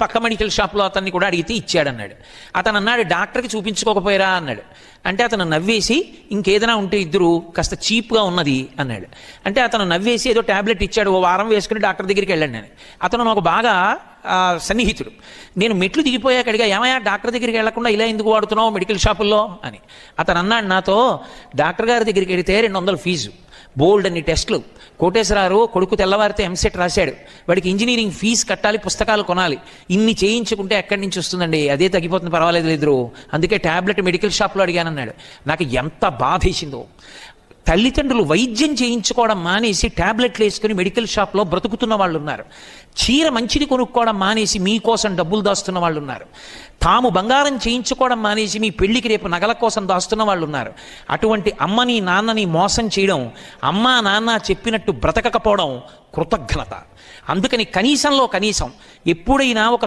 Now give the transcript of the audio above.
పక్క మెడికల్ షాప్లో అతన్ని కూడా అడిగితే ఇచ్చాడన్నాడు. అతను అన్నాడు, డాక్టర్కి చూపించుకోకపోయారా అన్నాడు. అంటే అతను నవ్వేసి, ఇంకేదైనా ఉంటే ఇద్దరు కాస్త చీప్గా ఉన్నది అన్నాడు. అంటే అతను నవ్వేసి ఏదో ట్యాబ్లెట్ ఇచ్చాడు, ఓ వారం వేసుకుని డాక్టర్ దగ్గరికి వెళ్ళాను నేను. అతను నాకు బాగా సన్నిహితుడు. నేను మెట్లు దిగిపోయాక అడిగా, ఏమయ్యా డాక్టర్ దగ్గరికి వెళ్లకుండా ఇలా ఎందుకు వాడుతున్నావు మెడికల్ షాపుల్లో అని. అతను అన్నాడు నాతో, డాక్టర్ గారి దగ్గరికి వెళితే 200 ఫీజు, బోల్డ్ అన్ని టెస్టులు, కోటేశ్వరరావు కొడుకు తెల్లవారితే ఎంసెట్ రాశాడు, వాడికి ఇంజనీరింగ్ ఫీజు కట్టాలి, పుస్తకాలు కొనాలి, ఇన్ని చేయించుకుంటే ఎక్కడి నుంచి వస్తుందండి, అదే తగ్గిపోతుంది, పర్వాలేదు లేదు, అందుకే ట్యాబ్లెట్ మెడికల్ షాప్లో అడిగానన్నాడు. నాకు ఎంత బాధేసిందో. తల్లిదండ్రులు వైద్యం చేయించుకోవడం మానేసి ట్యాబ్లెట్లు వేసుకుని మెడికల్ షాప్లో బ్రతుకుతున్న వాళ్ళు ఉన్నారు. చీర మంచిది కొనుక్కోవడం మానేసి మీకోసం డబ్బులు దాస్తున్న వాళ్ళు ఉన్నారు. తాము బంగారం చేయించుకోవడం మానేసి మీ పెళ్లికి రేపు నగల కోసం దాస్తున్న వాళ్ళు ఉన్నారు. అటువంటి అమ్మని నాన్నని మోసం చేయడం, అమ్మా నాన్న చెప్పినట్టు బ్రతకకపోవడం కృతజ్ఞత. అందుకని కనీసంలో కనీసం ఎప్పుడైనా ఒక